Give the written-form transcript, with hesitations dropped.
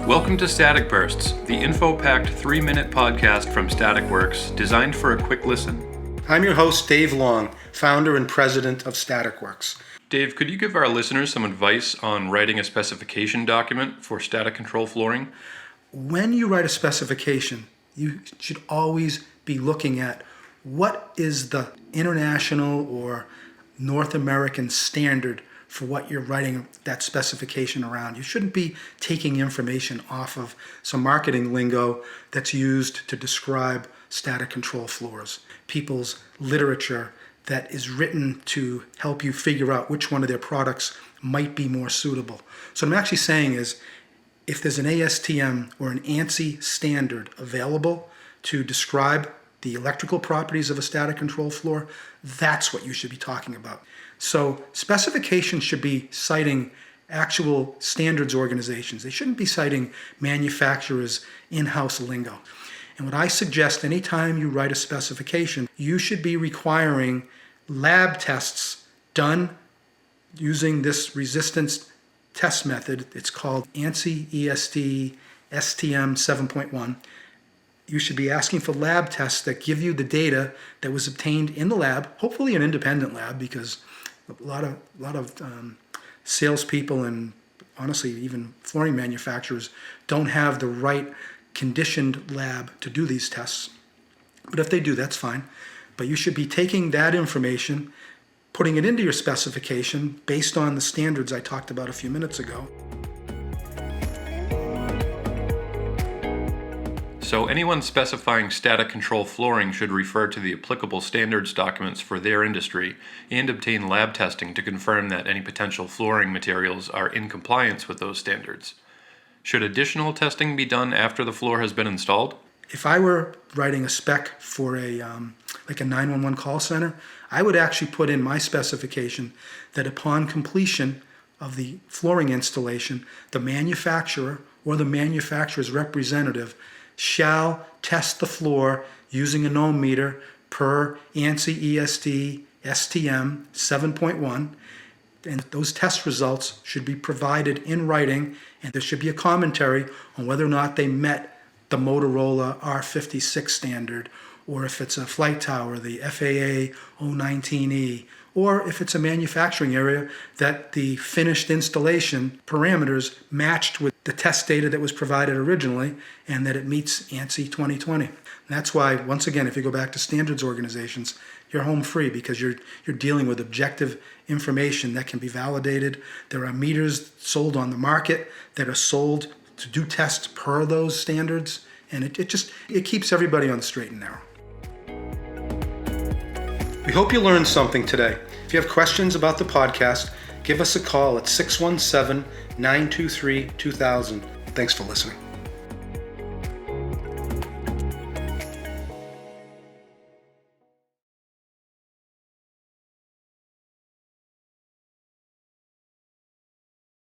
Welcome to Static Bursts, the info-packed 3-minute podcast from Static Works, designed for a quick listen. I'm your host, Dave Long, founder and president of Static Works. Dave, could you give our listeners some advice on writing a specification document for static control flooring? When you write a specification, you should always be looking at what is the international or North American standard for what you're writing that specification around. You shouldn't be taking information off of some marketing lingo that's used to describe static control floors. People's literature that is written to help you figure out which one of their products might be more suitable. So what I'm actually saying is, if there's an ASTM or an ANSI standard available to describe the electrical properties of a static control floor, that's what you should be talking about. So specifications should be citing actual standards organizations. They shouldn't be citing manufacturers' in-house lingo. And what I suggest, anytime you write a specification, you should be requiring lab tests done using this resistance test method. It's called ANSI ESD STM 7.1. You should be asking for lab tests that give you the data that was obtained in the lab, hopefully an independent lab, because a lot of salespeople and honestly even flooring manufacturers don't have the right conditioned lab to do these tests. But if they do, that's fine. But you should be taking that information, putting it into your specification based on the standards I talked about a few minutes ago. So anyone specifying static control flooring should refer to the applicable standards documents for their industry and obtain lab testing to confirm that any potential flooring materials are in compliance with those standards. Should additional testing be done after the floor has been installed? If I were writing a spec for like a 911 call center, I would actually put in my specification that upon completion of the flooring installation, the manufacturer or the manufacturer's representative shall test the floor using an ohm meter per ANSI ESD STM 7.1, and those test results should be provided in writing, and there should be a commentary on whether or not they met the Motorola R56 standard, or if it's a flight tower, the FAA 019E, or if it's a manufacturing area that the finished installation parameters matched with the test data that was provided originally and that it meets ANSI 2020. And that's why, once again, if you go back to standards organizations, you're home free because you're dealing with objective information that can be validated. There are meters sold on the market that are sold to do tests per those standards, and it keeps everybody on the straight and narrow. We hope you learned something today. If you have questions about the podcast, give us a call at 617-923-2000. Thanks for listening.